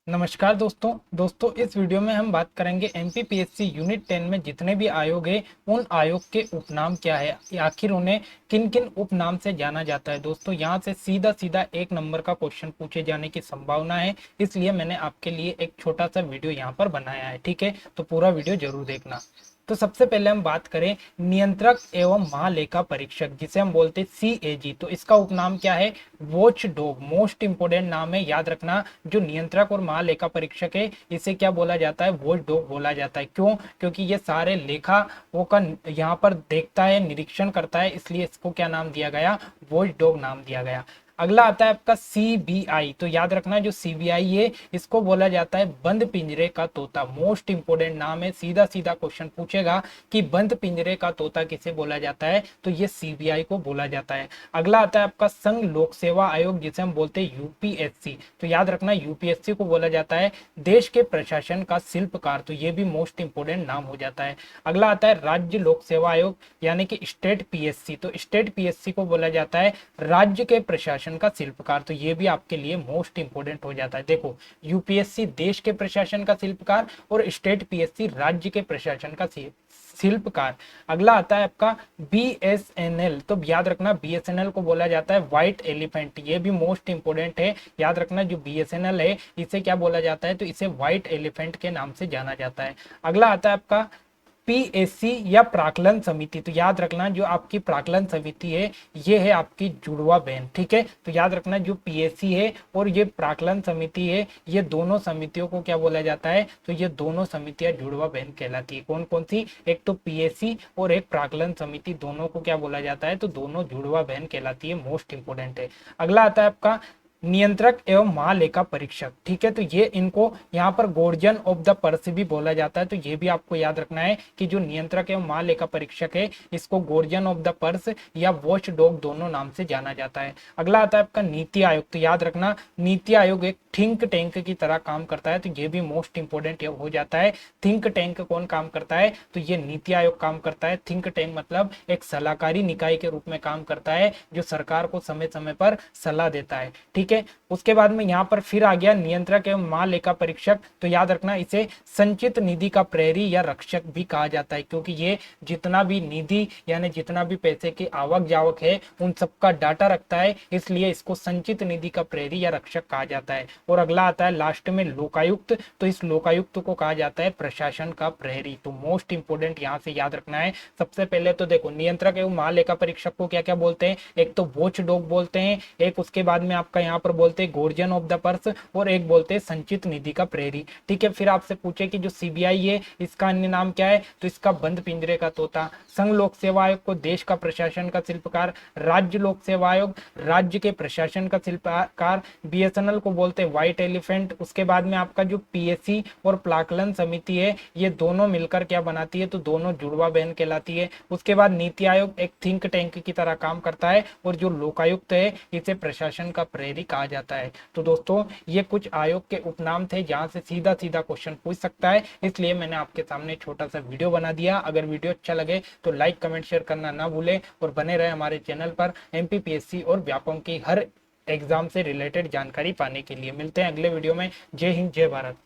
नमस्कार दोस्तों इस वीडियो में हम बात करेंगे एमपीपीएससी यूनिट 10 में जितने भी आयोग है उन आयोग के उपनाम क्या है, आखिर उन्हें किन किन उपनाम से जाना जाता है। दोस्तों यहाँ से सीधा सीधा एक नंबर का क्वेश्चन पूछे जाने की संभावना है, इसलिए मैंने आपके लिए एक छोटा सा वीडियो यहाँ पर बनाया है। ठीक है, तो पूरा वीडियो जरूर देखना। तो सबसे पहले हम बात करें नियंत्रक एवं महालेखा परीक्षक, जिसे हम बोलते हैं सीएजी। तो इसका उपनाम क्या है? Watch dog. मोस्ट इंपोर्टेंट नाम है, याद रखना। जो नियंत्रक और महालेखा परीक्षक है इसे क्या बोला जाता है? वॉच डॉग बोला जाता है। क्यों? क्योंकि ये सारे लेखाओं का यहाँ पर देखता है, निरीक्षण करता है, इसलिए इसको क्या नाम दिया गया? वॉच डॉग नाम दिया गया। अगला आता है आपका सीबीआई। तो याद रखना, जो सीबीआई है इसको बोला जाता है बंद पिंजरे का तोता। मोस्ट इंपोर्टेंट नाम है, सीधा सीधा क्वेश्चन पूछेगा कि बंद पिंजरे का तोता किसे बोला जाता है, तो ये सीबीआई को बोला जाता है। अगला आता है आपका संघ लोक सेवा आयोग, जिसे हम बोलते हैं यूपीएससी। तो याद रखना, यूपीएससी को बोला जाता है देश के प्रशासन का शिल्पकार। तो ये भी मोस्ट इंपोर्टेंट नाम हो जाता है। अगला आता है राज्य लोक सेवा आयोग, यानी कि स्टेट पीएससी। तो स्टेट पीएससी को बोला जाता है राज्य के प्रशासन का शिल्पकार। तो ये भी आपके लिए मोस्ट इंपोर्टेंट हो जाता है। देखो, यूपीएससी देश के प्रशासन का शिल्पकार और स्टेट पीएससी राज्य के प्रशासन का शिल्पकार। अगला आता है आपका बीएसएनएल। तो याद रखना, बीएसएनएल को बोला जाता है व्हाइट एलिफेंट। ये भी मोस्ट इंपोर्टेंट है, याद रखना। जो बीएसएनएल है इसे क्या बोला जाता है? तो इसे व्हाइट एलिफेंट के नाम से जाना जाता है। अगला आता है आपका पीएससी या प्राक्कलन समिति। तो याद रखना, जो आपकी प्राक्कलन समिति है ये है आपकी जुड़वा बहन। ठीक है, तो याद रखना, जो पीएससी है और ये प्राक्कलन समिति है, ये दोनों समितियों को क्या बोला जाता है? तो ये दोनों समितियां जुड़वा बहन कहलाती है। कौन कौन सी? एक तो पीएससी और एक प्राक्कलन समिति, दोनों को क्या बोला जाता है? तो दोनों जुड़वा बहन कहलाती है। मोस्ट इंपोर्टेंट है। अगला आता है आपका नियंत्रक एवं महालेखा परीक्षक। ठीक है, तो ये इनको यहाँ पर गार्जियन ऑफ द पर्स भी बोला जाता है। तो ये भी आपको याद रखना है कि जो नियंत्रक एवं महालेखा परीक्षक है इसको गार्जियन ऑफ द पर्स या वॉच डॉग दोनों नाम से जाना जाता है। अगला आता है आपका नीति आयोग। तो याद रखना, नीति आयोग एक थिंक टैंक की तरह काम करता है। तो ये भी मोस्ट इंपोर्टेंट हो जाता है। थिंक टैंक कौन काम करता है? तो ये नीति आयोग काम करता है। थिंक टैंक मतलब एक सलाहकारी निकाय के रूप में काम करता है, जो सरकार को समय समय पर सलाह देता है। ठीक है, उसके बाद में यहाँ पर फिर आ गया नियंत्रक एवं महालेखा परीक्षक। तो याद रखना, इसे संचित निधि का प्रहरी या रक्षक भी कहा जाता है, क्योंकि ये जितना भी निधि यानी जितना भी पैसे की आवक जावक है उन सबका डाटा रखता है, इसलिए इसको संचित निधि का प्रहरी या रक्षक कहा जाता है। और अगला आता है लास्ट में लोकायुक्त। तो इस लोकायुक्त को कहा जाता है प्रशासन का प्रहरी। तो मोस्ट इंपोर्टेंट यहाँ से याद रखना है। सबसे पहले तो देखो, नियंत्रक एवं महालेखा परीक्षक को क्या क्या बोलते हैं? एक तो वॉच डॉग बोलते हैं, एक उसके बाद में आपका यहाँ पर बोलते हैं गार्जियन ऑफ द पर्स, और एक बोलते हैं संचित निधि का प्रहरी। ठीक है, फिर आपसे पूछे कि जो सीबीआई है इसका अन्य नाम क्या है? तो इसका बंद पिंजरे का तोता। संघ लोक सेवा आयोग को देश का प्रशासन का शिल्पकार। राज्य लोक सेवा आयोग राज्य के प्रशासन का शिल्पकार। बीएसएनएल को बोलते हैं व्हाइट एलिफेंट। उसके बाद में आपका जो पीएससी और प्राक्कलन समिति है ये दोनों मिलकर क्या बनाती है? तो दोनों जुड़वा बहन कहलाती है। उसके बाद नीति आयोग एक थिंक टैंक की तरह काम करता है, और जो लोकायुक्त है इसे प्रशासन का प्रहरी कहा जाता है। तो दोस्तों, ये कुछ आयोग के उपनाम थे जहां से सीधा सीधा क्वेश्चन पूछ सकता है, इसलिए मैंने आपके सामने छोटा सा वीडियो बना दिया। अगर वीडियो अच्छा लगे तो लाइक कमेंट शेयर करना ना भूलें, और बने रहे हमारे चैनल पर एमपीपीएससी और व्यापम की हर एग्जाम से रिलेटेड जानकारी पाने के लिए। मिलते हैं अगले वीडियो में। जय हिंद, जय भारत।